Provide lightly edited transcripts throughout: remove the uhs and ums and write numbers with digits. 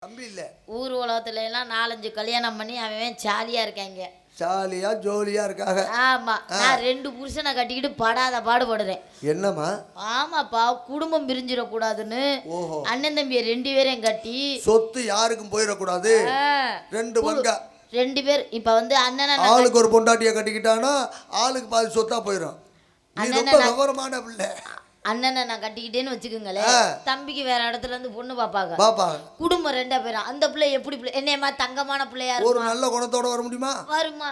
தம்பி இல்ல. ஊர் உலகத்துல எல்லாம் 4-5 கல்யாணம் பண்ணி அவன் ஜாலியா இருக்காங்க. ஜாலியா ஜோலியா இருக்காங்க. ஆமா, நான் 2 புருஷனை கட்டிக்கிட்டு படாத பாடுபடுறேன். என்னம்மா? ஆமாப்பா, குடும்பம் பிரிஞ்சிடக்கூடாதுன்னு அண்ணன் தம்பியை 2 பேரையும் கட்டி சொத்து யாருக்கும் போயிடக்கூடாது 2 பங்கா 2 பேர். இப்ப வந்து அண்ணன் ஆளுக்கு ஒரு பொண்டாட்டியை கட்டிக்கிட்டானா ஆளுக்கு பாதி சொத்தா போயிடும். விவரமான பிள்ளை. அண்ணனை நான் கட்டிக்கிட்டேன்னு வச்சுக்கோங்களேன், தம்பிக்கு வேற இடத்துல இருந்து பொண்ணு பாப்பாங்க. குடும்பம் 2 பேரும். அந்த பிள்ளை எப்படி என்னையமா தங்கமான பிள்ளையா ஒரு நல்ல குணத்தோட வர முடியுமா? வருமா?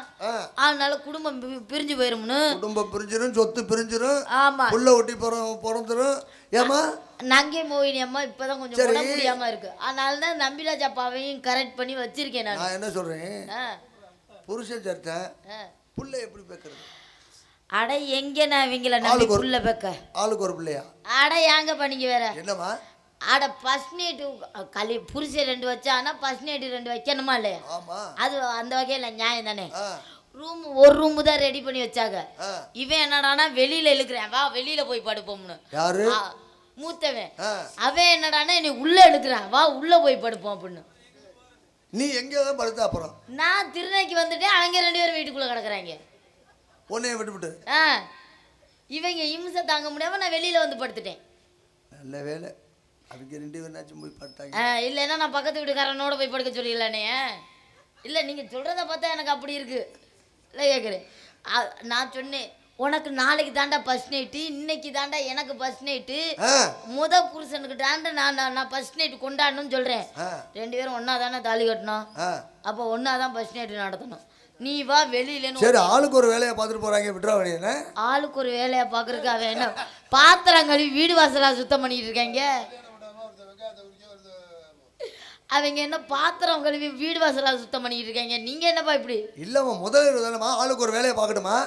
அதனால குடும்பம் பிரிஞ்சு போயிரும்னு. குடும்பம் பிரிஞ்சிரும், சொத்து பிரிஞ்சிரும். ஆமா, புள்ள ஒட்டி பிறந்துரும். ஏமா நங்கை மோகினி அம்மா இப்பதான் கொஞ்சம் உடம்பு முடியாம இருக்கு. அதனால தான் நம்பிராஜ் அப்பாவையும் கரெக்ட் பண்ணி வச்சிருக்கேன். நான் என்ன சொல்றேன், புருஷன் சேர்த்த புள்ள எப்படி பேக்குறது? அட எங்க நான் இவங்கள நம்பி புள்ள பேக்க? ஆளுக்கு ஒரு பிள்ளையா? அட ஏங்க பண்ணீங்க வேற? என்னமா? அட ஃபர்ஸ்ட் நைட் புருஷன் 2 வச்சானா ஃபர்ஸ்ட் நைட் 2 வைக்கணுமா இல்லையா? அது அந்த வகையில நியாயம் தானே. ஒரு ரூம் தான் ரெடி பண்ணி வச்சாங்க. இவன் என்னடானா வெளியில இழுக்கிறேன், வா வெளியில போய் படுப்போம்னு. யாரு? மூத்தவன். அவன் என்னடானா நீ உள்ள இழுக்கிறான், வா உள்ள போய் படுப்போம் அப்படின்னு. நீ எங்க படுத்த? அப்புறம் நான் திருநெல்வேலிக்கு வந்துட்டேன், அவங்க 2 பேரும் வீட்டுக்குள்ள கிடக்குறாங்க. உன்னைய விட்டுவிட்டு இவங்க இம்சை தாங்க முடியாம நான் வெளியில வந்து படுத்துட்டேன். நல்ல வேலை, அதுக்கு 2 பேரும் போய் படுத்தாங்க. இல்லைன்னா நான் பக்கத்து வீட்டுக்காரனோட போய் படுக்க சொல்லிடலானே. இல்லை நீங்க சொல்றத பார்த்தா எனக்கு அப்படி இருக்கு. இல்லை கேட்குறேன், நான் சொன்னேன் உனக்கு நாளைக்கு தாண்டா ஃபர்ஸ்ட் நைட்டு, இன்னைக்கு தாண்டா எனக்கு ஃபர்ஸ்ட் நைட்டு, புருஷனுக்கு தாண்டா நான் ஃபர்ஸ்ட் நைட்டு கொண்டாடணும்னு சொல்றேன். 2 பேரும் ஒன்னா தானே தாலி கட்டணும், அப்போ ஒன்னா தான் ஃபர்ஸ்ட் நைட்டு நடத்தணும். நீ வா வெளியில. சரி, ஆளுக்கு ஒரு வேலையை பார்த்துட்டு போறாங்க, விட்டுற வேண்டியது. ஆளுக்கு ஒரு வேலையை பார்க்கறதுக்கு அவன் என்ன பாத்திரம் கழுவி வீடு வாசலா சுத்தம் பண்ணிட்டு இருக்காங்க. அவங்க என்ன பாத்திரம் கழுவி வீடு வாசலா சுத்தம் பண்ணிட்டு இருக்காங்க. நீங்க என்னப்பா இப்படி? இல்லம்மா, முதல்ல தானேம்மா ஆளுக்கு ஒரு வேலையை பார்க்கணுமா?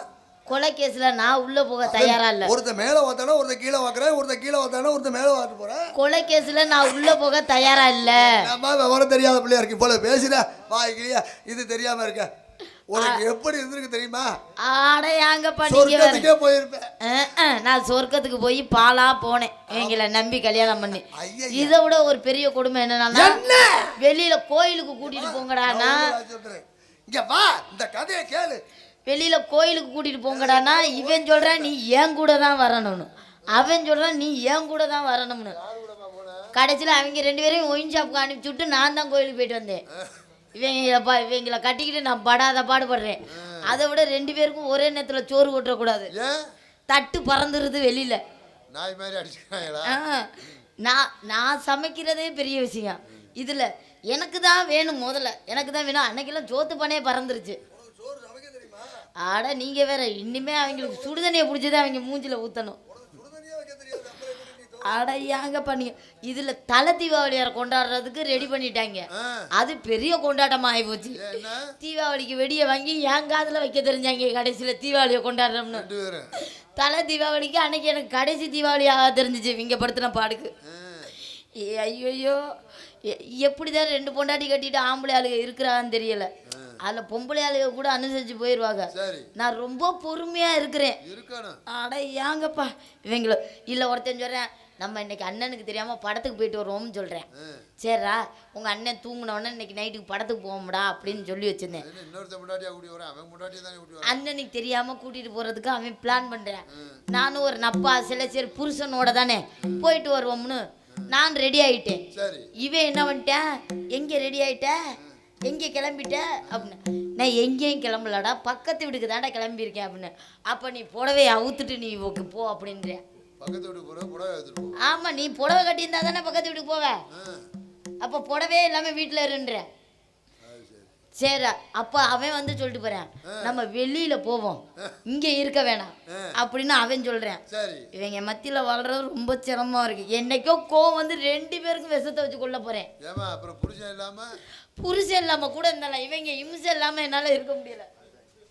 கொலை கேஸ்ல நான் உள்ள போக தயாரா இல்ல. ஒருத்த மேல வாத்தானா ஒருத்த கீழே வாக்குறேன், ஒருத்த கீழே வாத்தானா ஒருத்த மேல வாத்து போறேன். கொலை கேஸ்ல நான் உள்ள போக தயாரா இல்ல. அம்மா விவரம் தெரியாத பிள்ளையா இருக்கு போல பேசுற வாய்க்கிலியா, இது தெரியாம இருக்க. உனக்கு எப்படி இருந்திருக்கு தெரியுமா? ஆடையாங்க சொர்க்கத்துக்கே போயிருப்பேன். நான் சொர்க்கத்துக்கு போய் பாலா போனேன் இவங்கள நம்பி கல்யாணம் பண்ணி. இதை விட ஒரு பெரிய கொடுமை என்னன்னா, வெளியில கோயிலுக்கு கூட்டிட்டு போங்கடானா, இங்க வா இந்த கதையை கேளு, வெளியில கோயிலுக்கு கூட்டிட்டு போங்கடானா இவன் சொல்றான் நீ ஏன் கூட தான் வரணும்னு, அவன் சொல்றான் நீ ஏன் கூட தான் வரணும்னு. கடைசியில் அவங்க 2 பேரையும் ஒயின் ஷாப்புக்கு அனுப்பிச்சு விட்டு நான் தான் கோயிலுக்கு போயிட்டு வந்தேன். இவங்களை கட்டிக்கிட்டு நான் படாத பாடுபடுறேன். அதை விட 2 பேருக்கும் ஒரே நேரத்தில் சோறு கொட்டக்கூடாது, தட்டு பறந்துருது வெளியில. நான் சமைக்கிறதே பெரிய விஷயம். இதுல எனக்கு தான் வேணும், முதல்ல எனக்கு தான் வேணும். அன்னைக்கெல்லாம் சோத்து பண்ணே பறந்துருச்சு. ஆட நீங்க வேற, இனிமே அவங்களுக்கு சுடுதண்ணியை பிடிச்சதை அவங்க மூஞ்சில ஊத்தணும். அடையாங்க பண்ணி இதுல தலை தீபாவளியார கொண்டாடுறதுக்கு ரெடி பண்ணிட்டாங்க. அது பெரிய கொண்டாட்டமா ஆகி போச்சு. தீபாவளிக்கு வெடியை வாங்கி என் காதுல வைக்க தெரிஞ்சாங்க கடைசியில தீபாவளியை கொண்டாடுறோம்னு. தலை தீபாவளிக்கு அன்னைக்கு எனக்கு கடைசி தீபாவளியாக தெரிஞ்சிச்சு இங்க படுத்தின பாடுக்கு. ஐயோ எப்படிதான் 2 பொண்டாட்டி கட்டிட்டு ஆம்பளை ஆளுக இருக்கிறான்னு தெரியல. அதில் பொம்பளை ஆளுக கூட அனுசரிச்சு போயிடுவாங்க. நான் ரொம்ப பொறுமையா இருக்கிறேன். அட ஏங்கப்பா இவங்கள இல்லை. ஒருத்தன் சொல்றேன் நம்ம இன்னைக்கு அண்ணனுக்கு தெரியாம படத்துக்கு போயிட்டு வருவோம்னு சொல்றேன். சரிடா உங்க அண்ணன் தூங்கினோடனே இன்னைக்கு நைட்டுக்கு படத்துக்கு போவோம்டா அப்படின்னு சொல்லி வச்சிருந்தேன். அண்ணனுக்கு தெரியாம கூட்டிட்டு போறதுக்கு அவன் பிளான் பண்றேன். நானும் ஒரு நப்பா சில சரி புருஷனோட தானே போயிட்டு வருவோம்னு நான் ரெடி ஆயிட்டேன். இவன் என்ன பண்ணிட்டேன், எங்க ரெடி ஆயிட்ட, எங்கே கிளம்பிட்ட அப்படின்னு. நான் எங்கேயும் கிளம்பலடா, பக்கத்து வீட்டுக்கு தாண்டா கிளம்பியிருக்கேன் அப்படின்னு. அப்போ நீ புடவை அவுத்துட்டு நீ போ அப்படின்ற. ஆமா, நீ புடவை கட்டியிருந்தா தானே பக்கத்து வீட்டுக்கு போவ. அப்போ புடவே இல்லாமல் வீட்டில் இருன்ற. சரி, அப்போ அவன் வந்து சொல்லிட்டு போறேன் நம்ம வெளியில போவோம், இங்க இருக்க வேணாம் அப்படின்னு அவன் சொல்றேன். இவங்க மத்தியில வளர்றது ரொம்ப சிரமமா இருக்கு. என்னைக்கோ கோவம் வந்து 2 பேருக்கும் விஷத்தை வச்சு கொள்ள போறேன். புருஷன் இல்லாம கூட இருந்தாலும் இவங்க இம்சை இல்லாம என்னால இருக்க முடியல.